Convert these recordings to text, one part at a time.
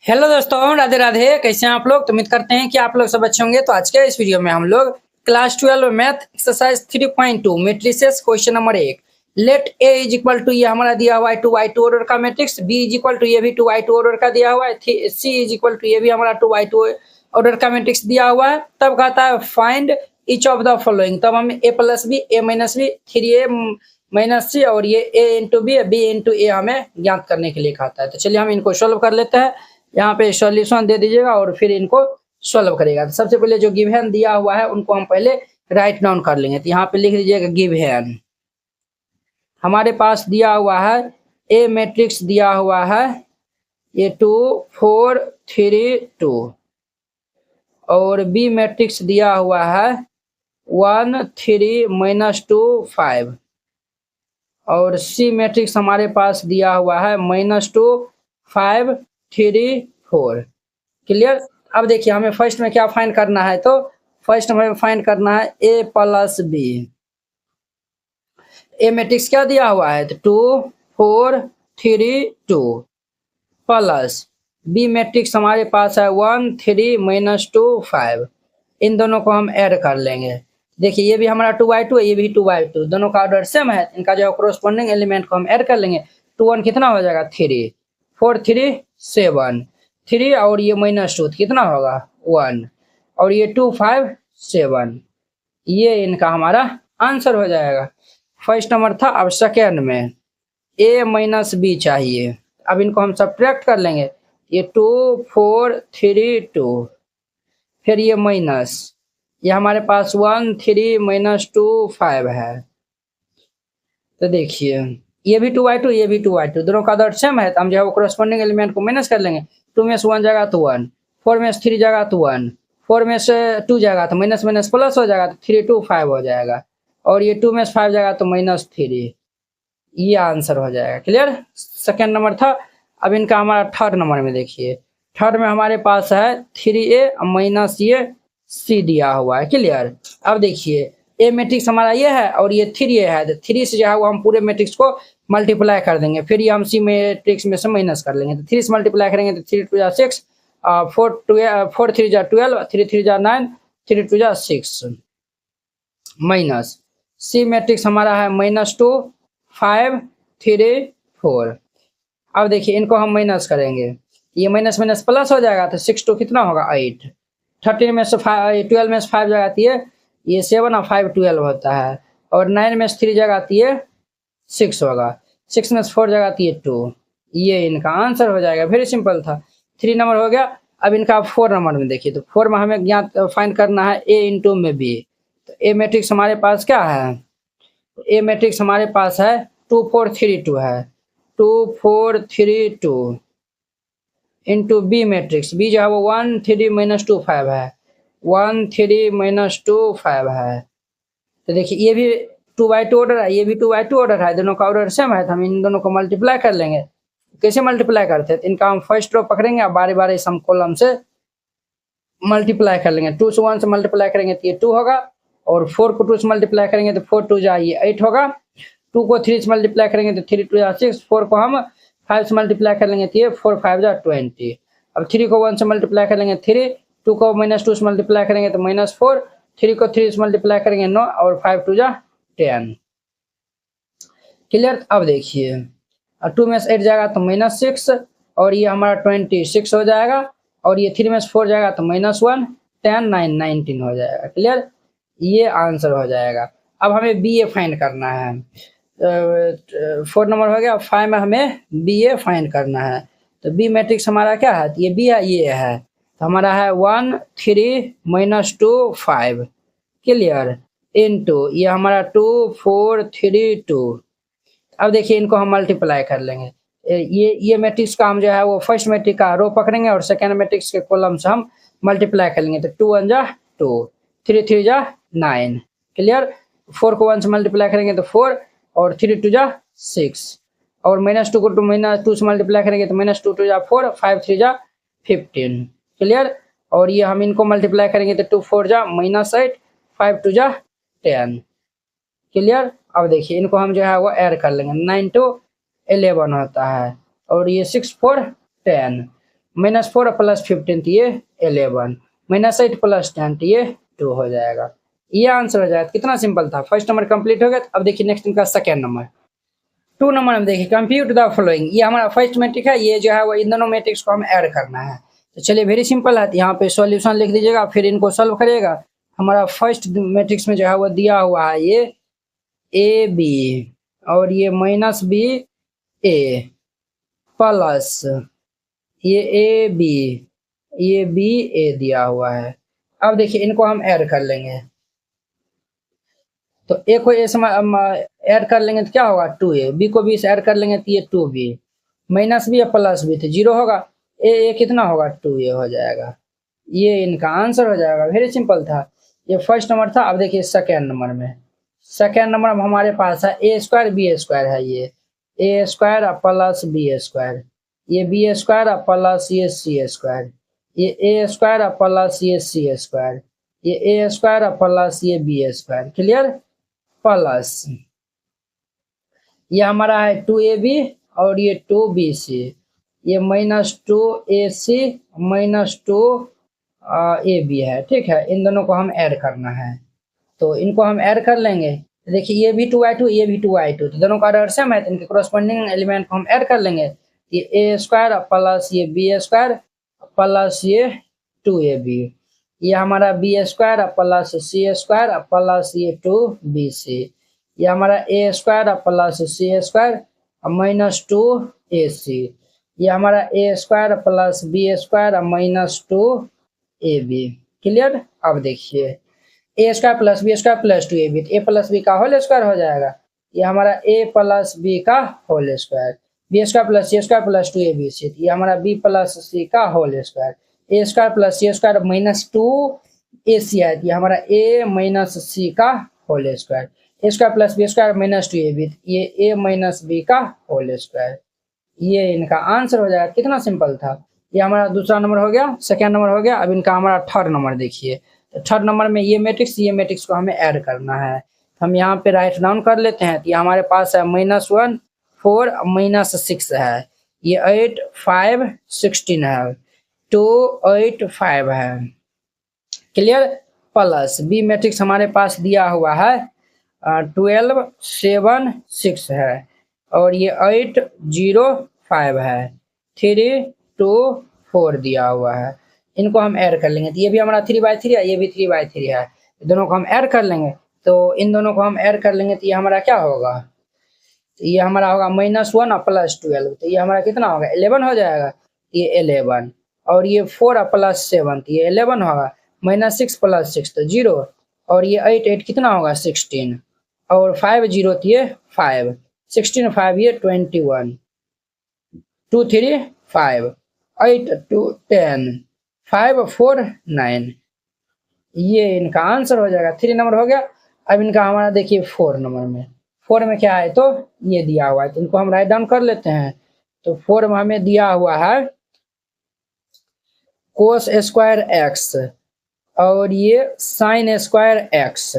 Hello दोस्तों, राधे राधे। कैसे हैं आप लोग? तो उम्मीद करते हैं कि आप लोग सब अच्छे होंगे। तो आज के इस वीडियो में हम लोग class 12 math exercise 3.2 matrices question number 1 let A is equal to, ये हमारा दिया हुआ है 2 ऑर्डर का matrix, B is equal to, ये भी 2 ऑर्डर का दिया हुआ है, सी इज इक्वल टू, ये भी हमारा 2 ऑर्डर का मैट्रिक्स दिया हुआ है। तब कहता है find each of the following. तब हम ए प्लस बी, ए माइनस बी, 3a माइनस सी और ये ए इंटू बी इंटू ए हमें ज्ञात करने के लिए कहता है। तो चलिए हम इनको सोल्व कर लेते हैं। यहाँ पे सॉल्यूशन दे दीजिएगा और फिर इनको सॉल्व करेगा। तो सबसे पहले जो गिवन दिया हुआ है उनको हम पहले राइट डाउन कर लेंगे। तो यहाँ पे लिख दीजिएगा गिवन। हमारे पास दिया हुआ है ए मैट्रिक्स दिया हुआ है ये 2 4 3 2 और बी मैट्रिक्स दिया हुआ है 1 3 -2 5 और सी मैट्रिक्स हमारे पास दिया हुआ है -2 5 3 4। क्लियर। अब देखिए हमें फर्स्ट में क्या फाइंड करना है। तो फर्स्ट में फाइंड करना है ए प्लस बी। ए मैट्रिक्स क्या दिया हुआ है? तो 2 4 3 2 प्लस बी मैट्रिक्स हमारे पास है 1 3 -2 5। इन दोनों को हम ऐड कर लेंगे। देखिए ये भी हमारा 2/2 है, ये भी 2/2, दोनों का ऑर्डर सेम है। इनका जो कोरोस्पोंडिंग एलिमेंट को हम ऐड कर लेंगे। 2 1 कितना हो जाएगा? 3 4 3 7 3 और ये -2 कितना होगा? 1 और ये 2 5 7। ये इनका हमारा आंसर हो जाएगा। फर्स्ट नंबर था। अब सेकेंड में ए माइनस बी चाहिए। अब इनको हम सब्ट्रैक्ट कर लेंगे। ये 2 4 3 2 फिर ये माइनस, ये हमारे पास 1 3 -2 5 है। तो देखिए ये भी 2/2, ये भी 2/2, दोनों का ऑर्डर सेम है। तो हम जो है वो कोरोस्पोंडिंग एलिमेंट को माइनस कर लेंगे। 2 में से 1 जाएगा तो 1, 4 में से 3 जाएगा तो 1, 4 में से 2 जाएगा तो माइनस माइनस प्लस हो जाएगा, तो 3 2 5 हो जाएगा। और ये 2 में से 5 जाएगा तो -3। ये आंसर हो जाएगा। क्लियर। सेकेंड नंबर था। अब इनका हमारा थर्ड नंबर में देखिए। थर्ड में हमारे पास है 3a माइनस ये सी दिया हुआ है। क्लियर। अब देखिए ए मैट्रिक्स हमारा ये है और ये 3a है। तो 3 से जो है वो हम पूरे मैट्रिक्स को मल्टीप्लाई कर देंगे। फिर ये हम सी मैट्रिक्स में से माइनस कर लेंगे। तो 3 से मल्टीप्लाई करेंगे तो 3 2 6, 4 3 12, 3 3 9, 3 2 6 माइनस सी मैट्रिक्स हमारा है -2 5 3 4। अब देखिए इनको हम माइनस करेंगे। ये माइनस माइनस प्लस हो जाएगा। तो 6 2 कितना होगा? 8। 13 में से 5, 12 में से 5 जगाती है ये 7 और 5 12 होता है। और 9 में से 3 जगाती है 6 होगा। 6 में से 4 जगाती है 2। ये इनका आंसर हो जाएगा। वेरी सिंपल था। 3 नंबर हो गया। अब इनका 4 नंबर में देखिए। तो 4 में हमें ज्ञात फाइंड करना है ए इंटू में बी। तो ए मैट्रिक्स हमारे पास क्या है? ए मैट्रिक्स हमारे पास है 2 4 3 2 है। 2 4 3 2 इंटू बी मैट्रिक्स। बी जो है वो 1 3 -2 5 है। 1 3 -2 5 है। तो देखिए ये भी 2/2 ऑर्डर है, ये भी 2/2 ऑर्डर है, दोनों का ऑर्डर सेम है। तो हम इन दोनों को मल्टीप्लाई कर लेंगे। कैसे मल्टीप्लाई करते हैं? तो इनका हम फर्स्ट रो पकड़ेंगे और बारी बारी सम कॉलम से मल्टीप्लाई कर लेंगे। 2 से 1 से मल्टीप्लाई करेंगे तो ये 2 होगा। और 4 को 2 से मल्टीप्लाई करेंगे तो 4 2 ये 8 होगा। 2 को 3 से मल्टीप्लाई करेंगे तो 3 2 6। 4 को हम 5 से मल्टीप्लाई कर लेंगे तो ये 4 5 20। अब 3 को 1 से मल्टीप्लाई करेंगे 3, 2 को -2 से मल्टीप्लाई करेंगे तो -4, 3 को 3 से मल्टीप्लाई करेंगे 9 और 5 2 10। क्लियर। अब देखिए 2 में से 8 जाएगा तो -6 और ये हमारा 26 हो जाएगा। और ये 3 में से 4 जाएगा तो -1 10 9 19 हो जाएगा। क्लियर। ये आंसर हो जाएगा। अब हमें बी ए फाइंड करना है। 4 नंबर हो गया। 5 में हमें बी ए फाइंड करना है। तो बी मैट्रिक्स हमारा क्या है? ये बी है, ये है। तो हमारा है 1 3 -2 5। क्लियर। इनटू ये हमारा 2 4 3 2। अब देखिए इनको हम मल्टीप्लाई कर लेंगे। ये मैट्रिक्स का हम जो है वो फर्स्ट मैट्रिक्स का रो पकड़ेंगे और सेकेंड मैट्रिक्स के कॉलम से हम मल्टीप्लाई कर लेंगे। तो 2 1 2, 3 3 9। क्लियर। 4 को 1 से मल्टीप्लाई करेंगे तो 4 और 3 2 6 और -2 को -2 से मल्टीप्लाई करेंगे तो -2 2 4, 5 3 15। क्लियर। और ये हम इनको मल्टीप्लाई करेंगे तो 2 4 -8, 5 2 10। क्लियर। अब देखिए इनको हम जो है वो ऐड कर लेंगे। 9 2 11 होता है और ये 6 4 10 -4 प्लस 15 तो ये 11, -8 प्लस 10 तो ये 2 हो जाएगा। ये आंसर हो जाएगा। कितना सिंपल था। फर्स्ट नंबर कंप्लीट हो गया। अब देखिए नेक्स्ट इनका सेकेंड नंबर। 2 नंबर में देखिए कंप्यूट द फॉलोइंग। ये हमारा फर्स्ट मैट्रिक है। ये जो है वो इन दोनों मैट्रिक्स को हम ऐड करना है। तो चलिए वेरी सिंपल है। यहाँ पे सॉल्यूशन लिख दीजिएगा, फिर इनको सॉल्व करिएगा। हमारा फर्स्ट मैट्रिक्स में जो है वो दिया हुआ है ये ए बी, और ये -b a प्लस ये ए बी, ये बी ए दिया हुआ है। अब देखिए इनको हम ऐड कर लेंगे। तो ए को ए से ऐड कर लेंगे तो क्या होगा 2a, बी को बी से ऐड कर लेंगे तो ये 2b, -b या प्लस b तो 0 होगा। ए कितना होगा 2a हो जाएगा। ये इनका आंसर हो जाएगा। वेरी सिंपल था। ये फर्स्ट नंबर था। अब देखिए सेकेंड नंबर में। सेकेंड नंबर में हमारे पास है a स्क्वायर b स्क्वायर है। ये a square plus b square, ये b स्क्वायर प्लस ये c स्क्वायर, ये a स्क्वायर प्लस ये c स्क्वायर, ये a स्क्वायर प्लस ये b स्क्वायर। क्लियर। प्लस ये हमारा है 2ab और ये 2bc, ये -2ac -2ab है। ठीक है। इन दोनों को हम ऐड करना है। तो इनको हम ऐड कर लेंगे। देखिए ये भी 2i2, ये भी 2i2, तो दोनों का ऑर्डर सेम है। तो इनके कोरस्पोंडिंग एलिमेंट को हम ऐड कर लेंगे। ये a स्क्वायर प्लस ये b स्क्वायर प्लस ये 2ab, ये हमारा b square plus c square plus ये 2bc, ये हमारा a square plus c square -2ac, ये हमारा a square plus b square -2ab। Clear. अब देखिए a square plus b square plus 2ab, तो a प्लस b का होल स्क्वायर हो जाएगा। ये हमारा a प्लस b का whole square, b square plus c square plus 2abc, ये हमारा b प्लस c का whole square, a square plus c square -2ac है। ये हमारा a माइनस c का whole square, a square plus b square -2ab, ये a minus b का whole square. ये इनका आंसर हो जाएगा। कितना सिंपल था। ये हमारा दूसरा नंबर हो गया, सेकेंड नंबर हो गया। अब इनका हमारा थर्ड नंबर देखिए। तो थर्ड नंबर में ये मैट्रिक्स को हमें ऐड करना है। हम यहाँ पे राइट डाउन कर लेते हैं। तो ये हमारे पास है -1 4 -6 है, ये 8 5 16 है, 2 8 5 है। क्लियर। प्लस बी मैट्रिक्स हमारे पास दिया हुआ है 12 7 6 है, और ये 8 0 5 है, 3 2 4 दिया हुआ है। इनको हम ऐड कर लेंगे। तो ये भी हमारा 3/3 है, ये भी 3/3 है। दोनों को हम ऐड कर लेंगे। तो इन दोनों को हम ऐड कर लेंगे तो ये हमारा क्या होगा। तो ये हमारा होगा -1 प्लस 12, तो ये हमारा कितना होगा 11 हो जाएगा। ये 11, और ये 4 प्लस 7 तो ये 11 होगा, -6 प्लस 6 तो 0, और ये 8 8 कितना होगा 16, और 5 0 तो ये 5, 16 5 ये 21, 2 3 5, 8 2 10, 5 4 9। ये इनका आंसर हो जाएगा। 3 नंबर हो गया। अब इनका हमारा देखिए 4 नंबर में। 4 में क्या है तो ये दिया हुआ है, तो इनको हम राइट डाउन कर लेते हैं। तो 4 में हमें दिया हुआ है कोस स्क्वायर एक्स, और ये साइन स्क्वायर एक्स।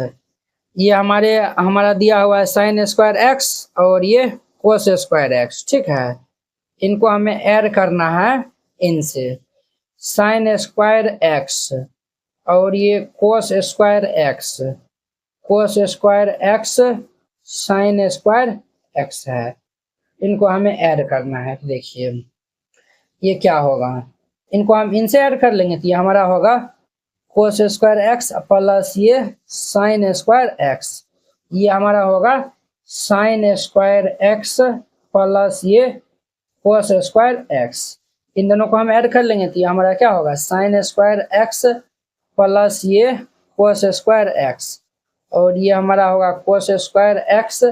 ये हमारा दिया हुआ है साइन स्क्वायर एक्स, और ये कोस स्क्वायर एक्स। ठीक है। इनको हमें ऐड करना है इनसे। साइन स्क्वायर एक्स, और ये cos square x, cos square x sine square x है। इनको हमें ऐड करना है। देखिए ये क्या होगा। इनको हम इनसे ऐड कर लेंगे तो ये हमारा होगा कोस स्क्वायर एक्स प्लस ये साइन स्क्वायर एक्स, ये हमारा होगा साइन स्क्वायर एक्स प्लस ये कोस स्क्वायर एक्स। इन दोनों को हम ऐड कर लेंगे तो ये हमारा क्या होगा साइन स्क्वायर एक्स प्लस ये कोस स्क्वायर एक्स, और ये हमारा होगा कोस स्क्वायर एक्स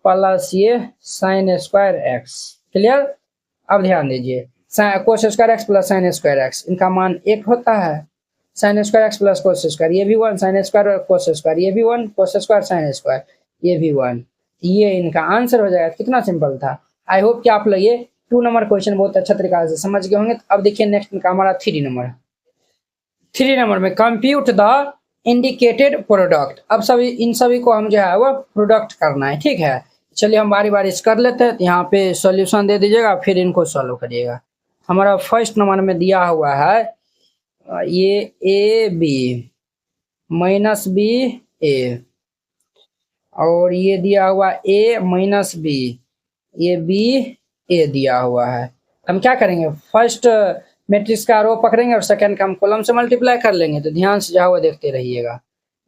प्लस ये साइन स्क्वायर एक्स। क्लियर। अब ध्यान दीजिए cos square x plus sine square x, इनका मान 1 होता है। Sine square x plus cos square, ये भी 1, साइन स्क्वायर कोस स्क्वायर, ये भी 1, कोस स्क्वायर साइन स्क्वायर, ये भी 1। ये इनका आंसर हो जाएगा। कितना सिंपल था। आई होप कि आप लोग ये 2 नंबर क्वेश्चन बहुत अच्छा तरीका से समझ गए होंगे। अब देखिए नेक्स्ट इनका हमारा 3 नंबर। 3 नंबर में कंप्यूट द इंडिकेटेड प्रोडक्ट। अब इन सभी को हम जो है वो प्रोडक्ट करना है। ठीक है। चलिए हम बारी बारी कर लेते हैं। यहाँ पे सॉल्यूशन दे दीजिएगा, फिर इनको सॉल्व करिएगा। हमारा फर्स्ट नंबर में दिया हुआ है ये ए बी माइनस बी ए, और ये दिया हुआ ए माइनस बी, ये बी ए दिया हुआ है। हम क्या करेंगे, फर्स्ट मैट्रिक्स का रो पकड़ेंगे और सेकंड का हम कॉलम से मल्टीप्लाई कर लेंगे। तो ध्यान से जो है देखते रहिएगा।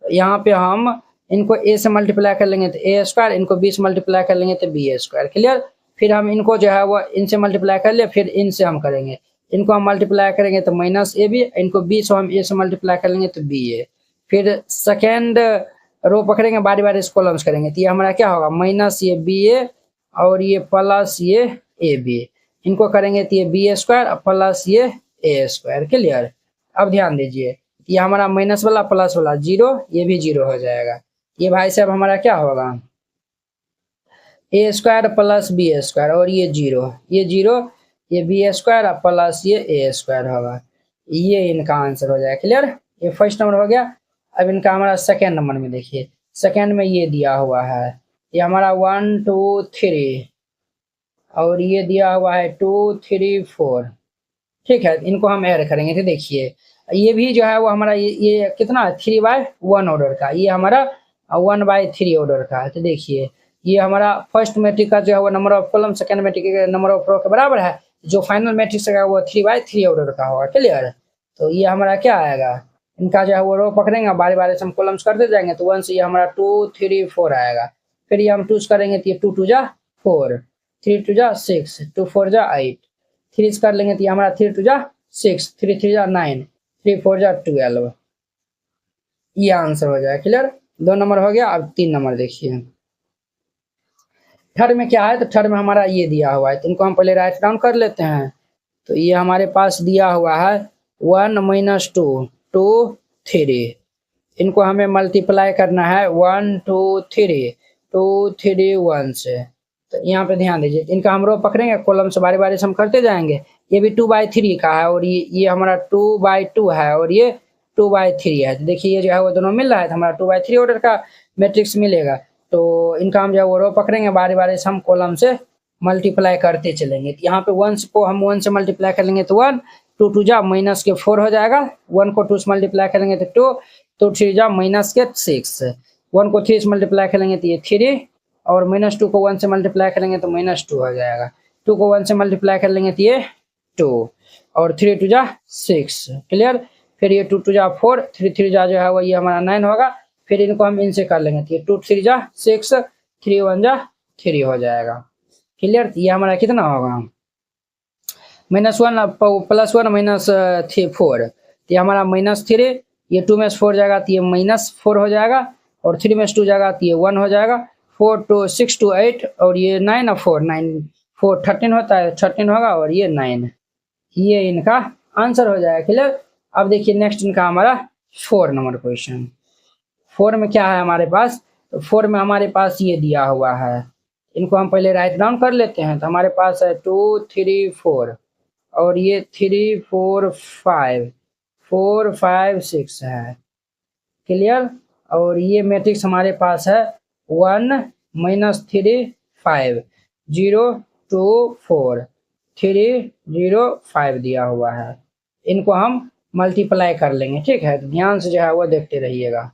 यहाँ पे हम इनको ए से मल्टीप्लाई कर लेंगे तो ए स्क्वायर, इनको बी से मल्टीप्लाई कर लेंगे तो बी ए स्क्वायर। क्लियर। फिर हम इनको जो है वो इनसे मल्टीप्लाई कर लिए, फिर इनसे हम करेंगे, इनको हम मल्टीप्लाई करेंगे तो माइनस ए बी, इनको बी से हम ए से मल्टीप्लाई कर लेंगे तो बी ए। फिर सेकेंड रो पकड़ेंगे, बारी बारी से कॉलम्स करेंगे तो ये हमारा क्या होगा, माइनस ये बी ए और ये प्लस ये ए बी, इनको करेंगे तो ये बी ए स्क्वायर प्लस ये ए स्क्वायर। क्लियर। अब ध्यान दीजिए, ये हमारा माइनस वाला प्लस वाला जीरो, ये भी जीरो हो जाएगा। ये भाई साहब हमारा क्या होगा, ए स्क्वायर प्लस बी स्क्वायर, और ये जीरो, ये जीरो, ये बी स्क्वायर प्लस ये ए स्क्वायर होगा। ये इनका आंसर हो जाएगा। क्लियर। ये फर्स्ट नंबर हो गया। अब इनका हमारा सेकेंड नंबर में देखिए, सेकेंड में ये दिया हुआ है, ये हमारा 1 2 3 और ये दिया हुआ है 2 3 4। ठीक है, इनको हम ऐड करेंगे तो देखिए ये भी जो है वो हमारा ये कितना 3/1 ऑर्डर का, ये हमारा 1/3 ऑर्डर का है। तो देखिए ये हमारा फर्स्ट मैट्रिक का जो है वो number of column, second matrix के नंबर ऑफ रो के बराबर है। जो फाइनल मैट्रिक्स है वो 3/3 ऑर्डर का होगा। क्लियर। तो ये हमारा क्या आएगा, इनका जो है वो रो पकड़ेंगे, बारी बारी से हम कॉलम्स करते जाएंगे तो 1 से ये हमारा 2 3 4 आएगा। फिर ये हम 2 करेंगे तो ये 2 2 जा 4, 3 2 जा 6, 2 4 जा 8, 3 कर लेंगे तो ये हमारा 3 2 जा 6, 3 3 जा 9, 3 4 जा 12। ये आंसर हो जाएगा। क्लियर। 2 नंबर हो गया। अब 3 नंबर देखिए, थर्ड में क्या है, तो थर्ड में हमारा ये दिया हुआ है, तो इनको हम पहले राइट डाउन कर लेते हैं। तो ये हमारे पास दिया हुआ है 1 - 2 2 3, इनको हमें मल्टीप्लाई करना है 1 2 3 2 3 1 से। तो यहाँ पे ध्यान दीजिए, इनका हम रो पकड़ेंगे, कॉलम से बारी बारी से हम करते जाएंगे। ये भी 2/3 का है और ये हमारा 2/2 है और ये 2/3 है। तो देखिए ये जो है वो दोनों मिल रहा है, तो हमारा 2/3 ऑर्डर का मैट्रिक्स मिलेगा। तो इनका हम जो है वो रो पकड़ेंगे, बारी बारी से हम कॉलम से मल्टीप्लाई करते चलेंगे। तो यहाँ पे 1 को हम 1 से मल्टीप्लाई कर लेंगे तो 1, 2 2 जा माइनस के 4 हो जाएगा, 1 को 2 से मल्टीप्लाई करेंगे तो 2, 2 3 जा माइनस के 6, 1 को 3 से मल्टीप्लाई करेंगे तो ये 3, और -2 को 1 से मल्टीप्लाई करेंगे तो -2 हो जाएगा, 2 को 1 से मल्टीप्लाई कर लेंगे तो ये 2, और 3 2 जा 6। क्लियर। फिर ये 2 2 जा 4, 3 3 जा जो है वो ये हमारा 9 होगा। फिर इनको हम इनसे कर लेंगे तो ये 2 3 जा 6, 3 1 जा 3 हो जाएगा। क्लियर। ये हमारा कितना होगा, -1 +1 - 4, तो ये हमारा -3, ये 2 में से 4 जाएगा तो ये -4 हो जाएगा, और 3 में से 2 जाएगा तो ये 1 हो जाएगा। 4 2 6 2 8, और ये 9 और 4 9 4 13 होता है, 13 होगा, और ये 9। ये इनका आंसर हो जाएगा। क्लियर। अब देखिए नेक्स्ट इनका हमारा 4 नंबर क्वेश्चन। 4 में क्या है हमारे पास, तो 4 में हमारे पास ये दिया हुआ है, इनको हम पहले राइट डाउन कर लेते हैं। तो हमारे पास है 2 3 4, और ये 3 4 5 4 5 6 है। क्लियर। और ये मैट्रिक्स हमारे पास है 1 -3 5 0 2 4 3 0 5 दिया हुआ है। इनको हम मल्टीप्लाई कर लेंगे। ठीक है, तो ध्यान से जो है वो देखते रहिएगा।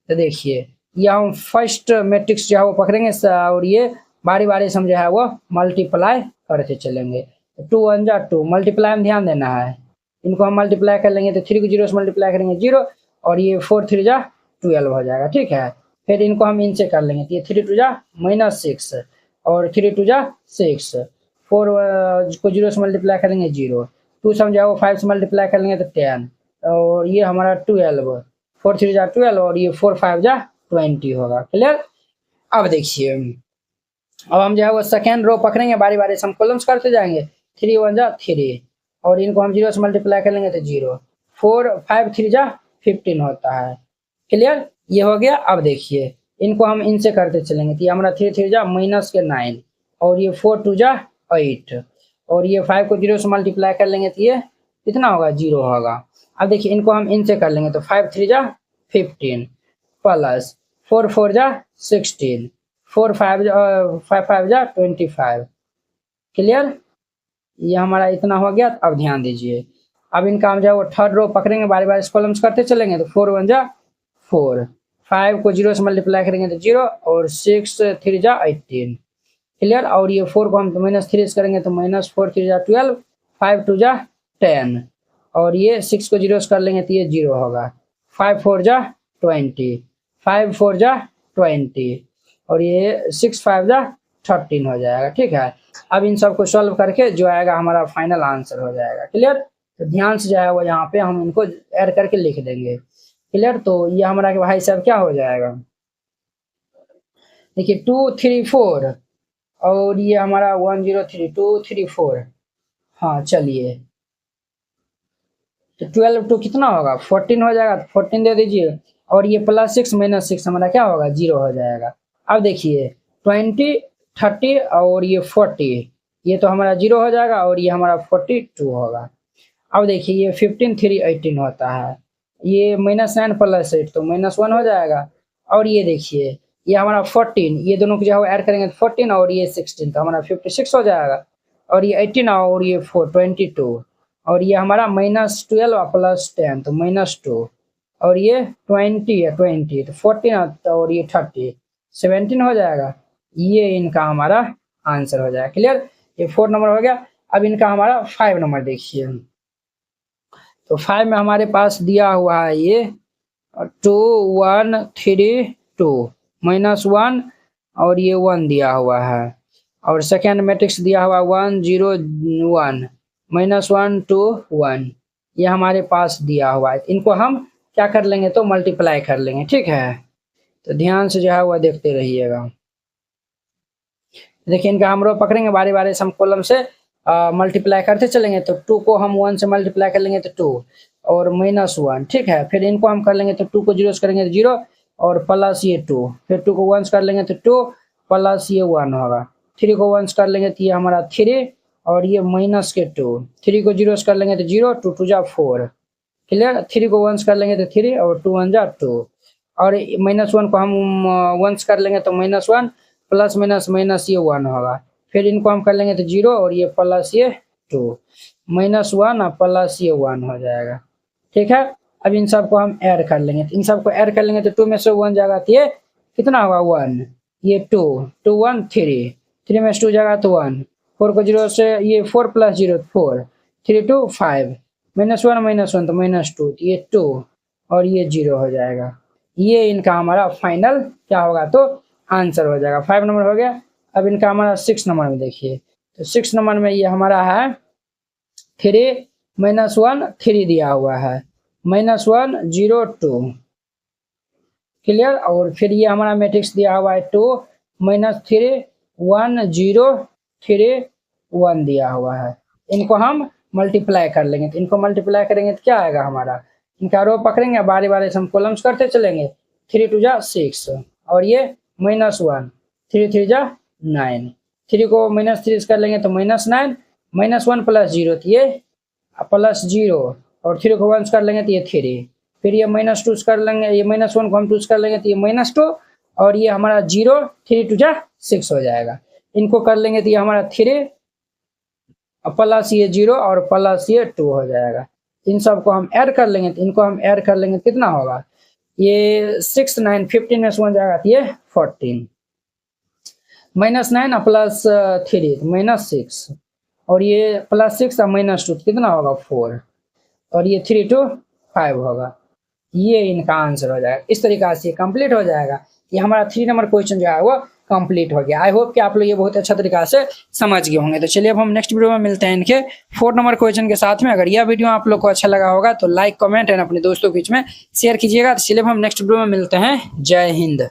तो देखिए ये हम फर्स्ट मैट्रिक्स जो है वो पकड़ेंगे, और ये बारी बारी से हम जो है वो मल्टीप्लाई करते चलेंगे। 2 1 जा 2, मल्टीप्लाई में ध्यान देना है, इनको हम मल्टीप्लाई कर लेंगे तो 3 को 0 से मल्टीप्लाई करेंगे 0, और ये 4 3 जा 12 हो जाएगा। ठीक है। फिर इनको हम इनसे कर लेंगे तो ये 3 2 जा -6, और 3 2 जा 6, 4 को 0 से मल्टीप्लाई करेंगे 0, 2 से हम जो है वो 5 से मल्टीप्लाई कर लेंगे तो 10, और ये हमारा 12, 4 3 जा 12, और ये 4 5 जा 20 होगा। क्लियर। अब देखिए अब हम जो है वो सेकेंड रो पकड़ेंगे, बारी बारी से हम कॉलम्स करते जाएंगे। 3 1 जा 3, और इनको हम 0 से मल्टीप्लाई कर लेंगे तो 0, 4 5 3 जा 15 होता है। क्लियर। ये हो गया। अब देखिए इनको हम इनसे करते चलेंगे तो ये हमारा 3 3 जा -9, और ये 4 2 जा 8, और ये 5 को 0 से मल्टीप्लाई कर लेंगे तो ये कितना होगा, 0 होगा। अब देखिए इनको हम इनसे कर लेंगे तो 5 3 जा 15 प्लस 4 4 जा 16, 4 5 5 5 जा 25। क्लियर। ये हमारा इतना हो गया। अब ध्यान दीजिए, अब इनका हम जो है वो थर्ड रो पकड़ेंगे, बारी बारी कॉलम्स करते चलेंगे। तो 4 1 जा 4, 5 को 0 से मल्टीप्लाई करेंगे तो 0, और 6 3 जा 18। क्लियर। और ये 4 को हम -3 से करेंगे तो -4 3 जा 12, 5 2 जा 10, और ये 6 को 0 से कर लेंगे तो ये 0 होगा। 5 4 जा 20, 5 4 जा 20, और ये 6 5 जा 13 हो जाएगा। ठीक है। अब इन सबको सॉल्व करके जो आएगा हमारा फाइनल आंसर हो जाएगा। क्लियर। तो ध्यान से जो है वो यहाँ पे हम इनको ऐड करके लिख देंगे। क्लियर। तो ये हमारा के भाई साहब क्या हो जाएगा, देखिए 2 3 4, और ये हमारा 1 0 3 2 3 4। हाँ चलिए, तो 12 टू कितना होगा 14 हो जाएगा, तो 14 दे दीजिए, और ये +6 -6 हमारा क्या होगा 0 हो जाएगा। अब देखिए 20 30 और ये 40, ये तो हमारा 0 हो जाएगा, और ये हमारा 42 होगा। अब देखिए ये 15 3 18 होता है, ये -9 +8 तो -1 हो जाएगा। और ये देखिए ये हमारा 14, ये दोनों को जो है ऐड करेंगे तो 14, और ये 16 तो हमारा 56 हो जाएगा। और ये 18 और ये 4 22, और ये हमारा -12 +10 तो -2, और ये 20 है 20 तो 14, और ये 30 17 हो जाएगा। ये इनका हमारा आंसर हो जाएगा। क्लियर। ये 4 नंबर हो गया। अब इनका हमारा 5 नंबर देखिए, तो 5 में हमारे पास दिया हुआ है ये 2 1 3 2 -1, और ये 1 दिया हुआ है, और सेकेंड मैट्रिक्स दिया हुआ 1 0 1 -1 2 1, ये हमारे पास दिया हुआ है। इनको हम क्या कर लेंगे तो मल्टीप्लाई कर लेंगे। ठीक है। तो ध्यान से जो है वह देखते रहिएगा। देखिए इनका हम रो पकड़ेंगे, बारी बारी से हम कॉलम से मल्टीप्लाई करते चलेंगे। तो 2 को हम 1 से मल्टीप्लाई कर लेंगे तो 2, और -1। ठीक है। फिर इनको हम कर लेंगे तो 2 को 0 से करेंगे तो 0, और प्लस ये 2, फिर 2 को 1 से कर लेंगे तो 2, प्लस ये 1 होगा। 3 को 1 से कर लेंगे तो ये हमारा 3, और ये -2, 3 को 0 से कर लेंगे तो 0, 2 2 जा 4। क्लियर। 3 को 1 से कर लेंगे तो 3, और 2 1 जा 2, और -1 को हम 1 से कर लेंगे तो -1, प्लस माइनस ये 1 होगा। फिर इनको हम कर लेंगे तो 0, और ये प्लस ये 2, -1 और प्लस ये 1 हो जाएगा। ठीक है। अब इन सबको हम ऐड कर लेंगे, तो इन सबको ऐड कर लेंगे तो 2 में से 1 जाएगा तो ये कितना होगा 1, ये 2 2 1 3, 3 में से 2 जाएगा तो 1, 4 को 0 से ये 4 + 0 4, 3 2 5, -1 तो -2 तो ये 2, और ये 0 हो जाएगा। ये इनका हमारा फाइनल क्या होगा तो आंसर हो जाएगा। 5 नंबर हो गया। अब इनका हमारा 6 नंबर में देखिए, तो 6 नंबर में ये हमारा है 3 -1 3 दिया हुआ है, -1 0 2। क्लियर। और फिर ये हमारा मैट्रिक्स दिया हुआ है 2 -3 1 0 3 1 दिया हुआ है। इनको हम मल्टीप्लाई कर लेंगे, तो इनको मल्टीप्लाई करेंगे तो क्या आएगा हमारा, इनका रो पकड़ेंगे, बारी बारी से हम कॉलम्स करते चलेंगे। 3 2 जा 6, और ये -1, 3 3 जा 9, 3 को -3 से कर लेंगे तो -9, -1 + 0 तो ये +0, और 3 को 1 से कर लेंगे तो ये 3, फिर ये -2 से कर लेंगे, ये -1 को हम 2 से कर लेंगे तो ये -2, और ये हमारा 0 3 2 जा 6 हो जाएगा। इनको कर लेंगे तो ये हमारा 3 प्लस ये 0 और प्लस ये 2 हो जाएगा। इन सबको हम ऐड कर लेंगे, तो इनको हम ऐड कर लेंगे कितना होगा, ये 6 9 15 में से 1 जाएगा तो ये 14, -9 प्लस 3 -6, और ये +6 और -2 कितना होगा 4, और ये 3 2 5 होगा। ये इनका आंसर हो जाएगा। इस तरीका से कंप्लीट हो जाएगा। ये हमारा 3 नंबर क्वेश्चन जो है वो कंप्लीट हो गया। आई होप कि आप लोग ये बहुत अच्छा तरीका से समझ गए होंगे। तो चलिए अब हम नेक्स्ट वीडियो में मिलते हैं इनके 4 नंबर क्वेश्चन के साथ में। अगर यह वीडियो आप लोग को अच्छा लगा होगा तो लाइक कमेंट एंड अपने दोस्तों के बीच में शेयर कीजिएगा। तो चलिए अब हम नेक्स्ट वीडियो में मिलते हैं। जय हिंद।